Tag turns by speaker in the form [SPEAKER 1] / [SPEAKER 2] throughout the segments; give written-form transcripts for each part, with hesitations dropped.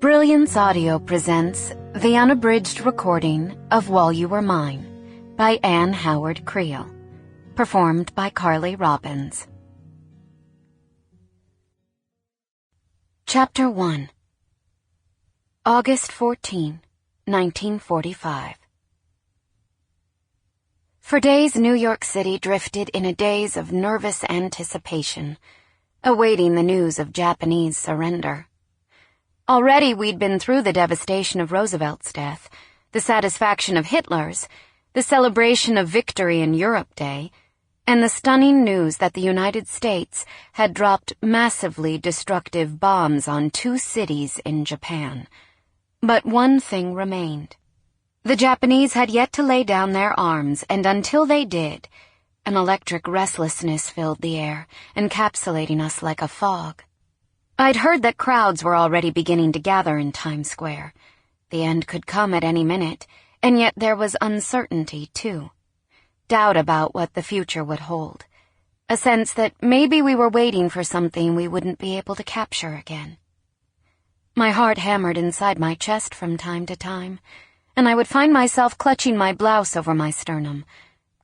[SPEAKER 1] Brilliance Audio presents the unabridged recording of While You Were Mine by Anne Howard Creel, performed by Carly Robbins. Chapter 1. August 14, 1945. For days, New York City drifted in a daze of nervous anticipation, awaiting the news of Japanese surrender. Already we'd been through the devastation of Roosevelt's death, the satisfaction of Hitler's, the celebration of Victory in Europe Day, and the stunning news that the United States had dropped massively destructive bombs on 2 cities in Japan. But one thing remained. The Japanese had yet to lay down their arms, and until they did, an electric restlessness filled the air, encapsulating us like a fog. I'd heard that crowds were already beginning to gather in Times Square. The end could come at any minute, and yet there was uncertainty, too. Doubt about what the future would hold. A sense that maybe we were waiting for something we wouldn't be able to capture again. My heart hammered inside my chest from time to time, and I would find myself clutching my blouse over my sternum.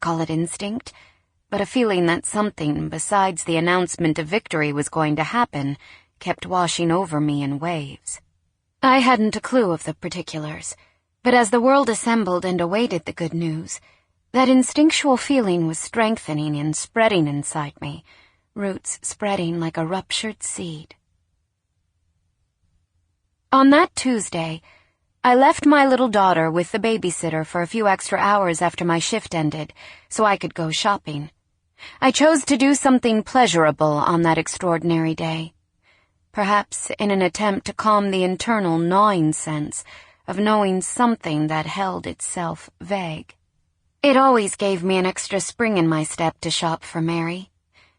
[SPEAKER 1] Call it instinct, but a feeling that something besides the announcement of victory was going to happen kept washing over me in waves. I hadn't a clue of the particulars, but as the world assembled and awaited the good news, that instinctual feeling was strengthening and spreading inside me, roots spreading like a ruptured seed. On that Tuesday, I left my little daughter with the babysitter for a few extra hours after my shift ended, so I could go shopping. I chose to do something pleasurable on that extraordinary day, perhaps in an attempt to calm the internal gnawing sense of knowing something that held itself vague. It always gave me an extra spring in my step to shop for Mary,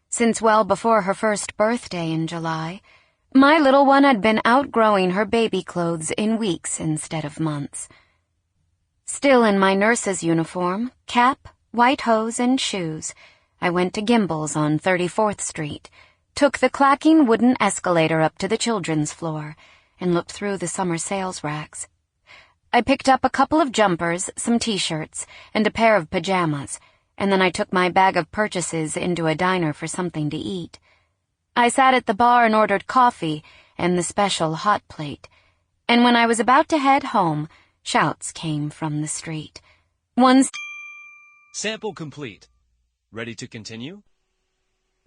[SPEAKER 1] since well before her first birthday in July, my little one had been outgrowing her baby clothes in weeks instead of months. Still in my nurse's uniform, cap, white hose, and shoes, I went to Gimbel's on 34th Street, took the clacking wooden escalator up to the children's floor, and looked through the summer sales racks. I picked up a couple of jumpers, some t-shirts, and a pair of pajamas, and then I took my bag of purchases into a diner for something to eat. I sat at the bar and ordered coffee and the special hot plate, and when I was about to head home, shouts came from the street.
[SPEAKER 2] Sample complete. Ready to continue?